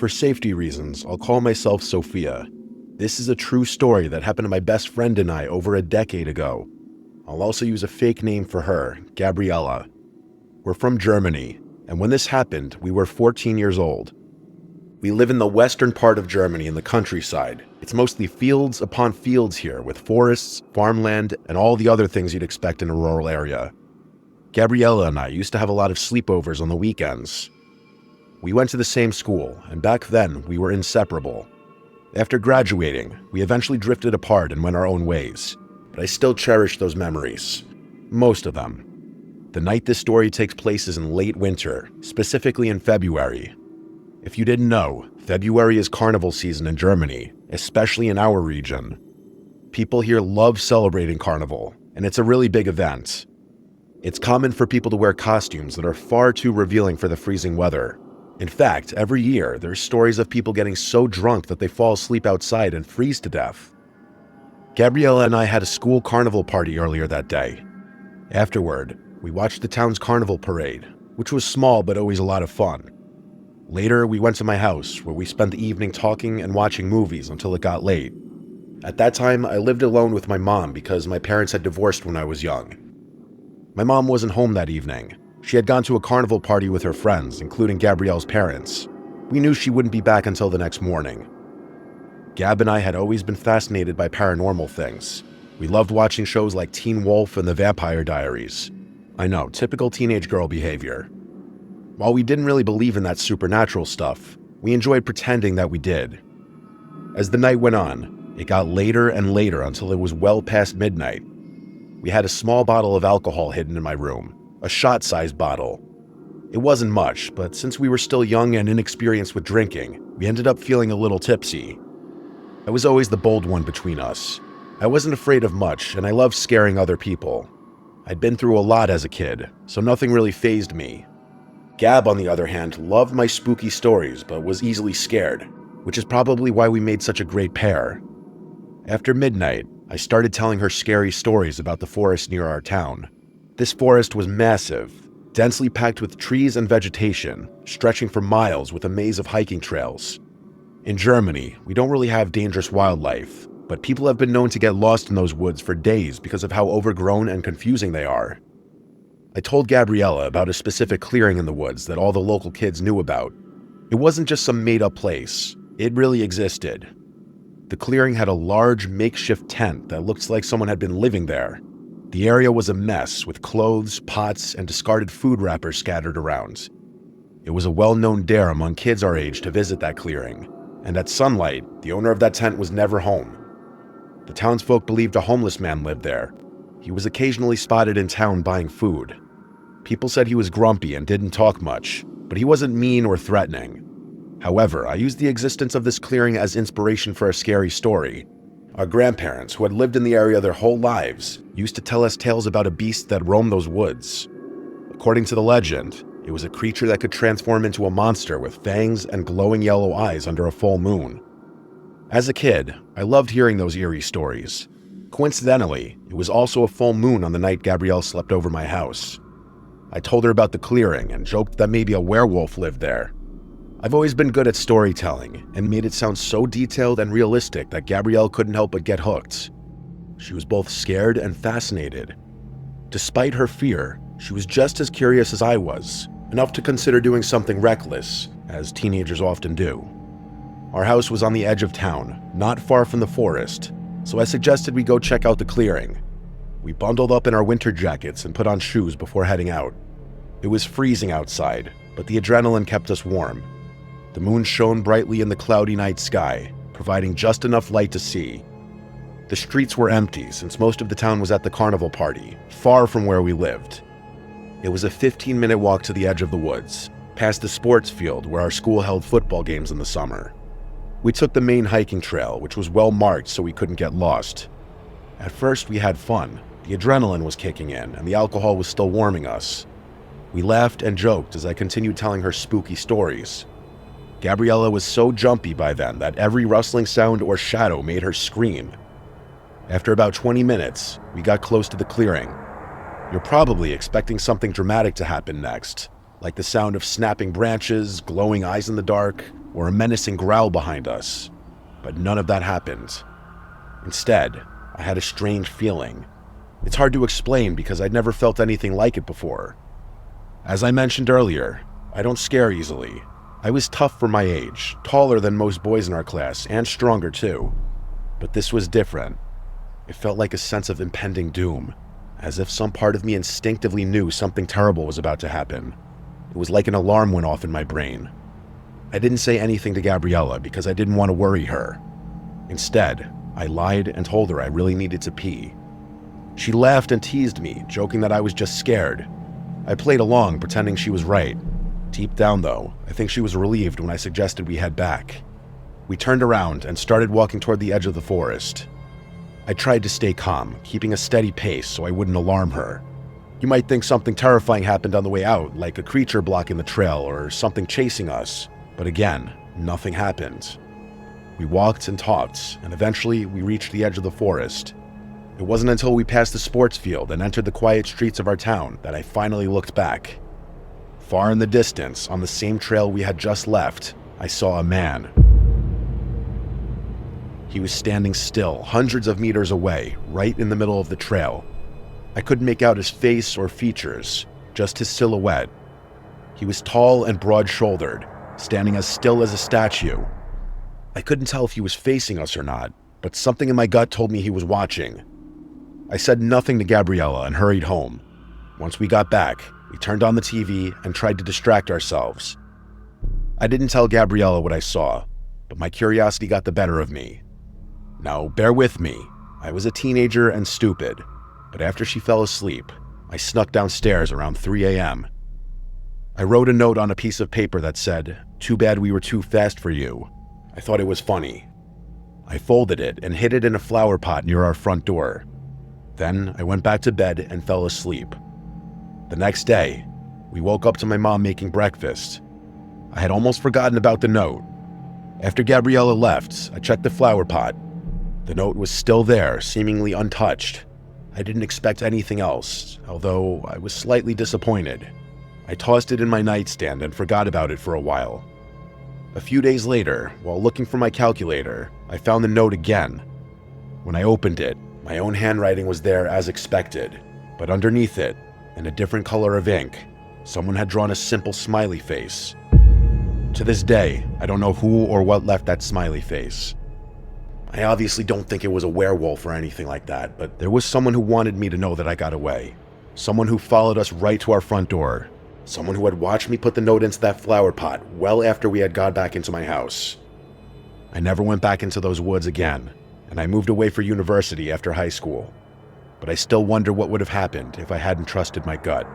For safety reasons, I'll call myself Sophia. This is a true story that happened to my best friend and I over a decade ago. I'll also use a fake name for her, Gabriella. We're from Germany, and when this happened, we were 14 years old. We live in the western part of Germany in the countryside. It's mostly fields upon fields here, with forests, farmland, and all the other things you'd expect in a rural area. Gabriella and I used to have a lot of sleepovers on the weekends. We went to the same school, and back then, we were inseparable. After graduating, we eventually drifted apart and went our own ways, but I still cherish those memories. Most of them. The night this story takes place is in late winter, specifically in February. If you didn't know, February is carnival season in Germany, especially in our region. People here love celebrating carnival, and it's a really big event. It's common for people to wear costumes that are far too revealing for the freezing weather. In fact, every year, there's stories of people getting so drunk that they fall asleep outside and freeze to death. Gabriella and I had a school carnival party earlier that day. Afterward, we watched the town's carnival parade, which was small but always a lot of fun. Later, we went to my house, where we spent the evening talking and watching movies until it got late. At that time, I lived alone with my mom because my parents had divorced when I was young. My mom wasn't home that evening. She had gone to a carnival party with her friends, including Gabrielle's parents. We knew she wouldn't be back until the next morning. Gab and I had always been fascinated by paranormal things. We loved watching shows like Teen Wolf and The Vampire Diaries. I know, typical teenage girl behavior. While we didn't really believe in that supernatural stuff, we enjoyed pretending that we did. As the night went on, it got later and later until it was well past midnight. We had a small bottle of alcohol hidden in my room, a shot-sized bottle. It wasn't much, but since we were still young and inexperienced with drinking, we ended up feeling a little tipsy. I was always the bold one between us. I wasn't afraid of much, and I loved scaring other people. I'd been through a lot as a kid, so nothing really fazed me. Gab, on the other hand, loved my spooky stories, but was easily scared, which is probably why we made such a great pair. After midnight, I started telling her scary stories about the forest near our town. This forest was massive, densely packed with trees and vegetation, stretching for miles with a maze of hiking trails. In Germany, we don't really have dangerous wildlife, but people have been known to get lost in those woods for days because of how overgrown and confusing they are. I told Gabriella about a specific clearing in the woods that all the local kids knew about. It wasn't just some made-up place. It really existed. The clearing had a large makeshift tent that looked like someone had been living there. The area was a mess with clothes, pots, and discarded food wrappers scattered around. It was a well-known dare among kids our age to visit that clearing, and at sunlight, the owner of that tent was never home. The townsfolk believed a homeless man lived there. He was occasionally spotted in town buying food. People said he was grumpy and didn't talk much, but he wasn't mean or threatening. However, I used the existence of this clearing as inspiration for a scary story. Our grandparents, who had lived in the area their whole lives, used to tell us tales about a beast that roamed those woods. According to the legend, it was a creature that could transform into a monster with fangs and glowing yellow eyes under a full moon. As a kid, I loved hearing those eerie stories. Coincidentally, it was also a full moon on the night Gabrielle slept over my house. I told her about the clearing and joked that maybe a werewolf lived there. I've always been good at storytelling and made it sound so detailed and realistic that Gabrielle couldn't help but get hooked. She was both scared and fascinated. Despite her fear, she was just as curious as I was, enough to consider doing something reckless, as teenagers often do. Our house was on the edge of town, not far from the forest, so I suggested we go check out the clearing. We bundled up in our winter jackets and put on shoes before heading out. It was freezing outside, but the adrenaline kept us warm. The moon shone brightly in the cloudy night sky, providing just enough light to see. The streets were empty since most of the town was at the carnival party, far from where we lived. It was a 15-minute walk to the edge of the woods, past the sports field where our school held football games in the summer. We took the main hiking trail, which was well marked so we couldn't get lost. At first, we had fun. The adrenaline was kicking in, and the alcohol was still warming us. We laughed and joked as I continued telling her spooky stories. Gabriella was so jumpy by then that every rustling sound or shadow made her scream. After about 20 minutes, we got close to the clearing. You're probably expecting something dramatic to happen next, like the sound of snapping branches, glowing eyes in the dark, or a menacing growl behind us, but none of that happened. Instead, I had a strange feeling. It's hard to explain because I'd never felt anything like it before. As I mentioned earlier, I don't scare easily. I was tough for my age, taller than most boys in our class, and stronger too. But this was different. It felt like a sense of impending doom, as if some part of me instinctively knew something terrible was about to happen. It was like an alarm went off in my brain. I didn't say anything to Gabriella because I didn't want to worry her. Instead, I lied and told her I really needed to pee. She laughed and teased me, joking that I was just scared. I played along, pretending she was right. Deep down, though, I think she was relieved when I suggested we head back. We turned around and started walking toward the edge of the forest. I tried to stay calm, keeping a steady pace so I wouldn't alarm her. You might think something terrifying happened on the way out, like a creature blocking the trail or something chasing us, but again, nothing happened. We walked and talked, and eventually we reached the edge of the forest. It wasn't until we passed the sports field and entered the quiet streets of our town that I finally looked back. Far in the distance, on the same trail we had just left, I saw a man. He was standing still, hundreds of meters away, right in the middle of the trail. I couldn't make out his face or features, just his silhouette. He was tall and broad-shouldered, standing as still as a statue. I couldn't tell if he was facing us or not, but something in my gut told me he was watching. I said nothing to Gabriella and hurried home. Once we got back, we turned on the TV and tried to distract ourselves. I didn't tell Gabriella what I saw, but my curiosity got the better of me. Now, bear with me. I was a teenager and stupid, but after she fell asleep, I snuck downstairs around 3 a.m. I wrote a note on a piece of paper that said, "Too bad we were too fast for you." I thought it was funny. I folded it and hid it in a flower pot near our front door. Then I went back to bed and fell asleep. The next day, we woke up to my mom making breakfast. I had almost forgotten about the note. After Gabriella left, I checked the flower pot. The note was still there, seemingly untouched. I didn't expect anything else, although I was slightly disappointed. I tossed it in my nightstand and forgot about it for a while. A few days later, while looking for my calculator, I found the note again. When I opened it, my own handwriting was there as expected, but underneath it, in a different color of ink, someone had drawn a simple smiley face. To this day, I don't know who or what left that smiley face. I obviously don't think it was a werewolf or anything like that, but there was someone who wanted me to know that I got away. Someone who followed us right to our front door. Someone who had watched me put the note into that flower pot well after we had got back into my house. I never went back into those woods again, and I moved away for university after high school. But I still wonder what would have happened if I hadn't trusted my gut.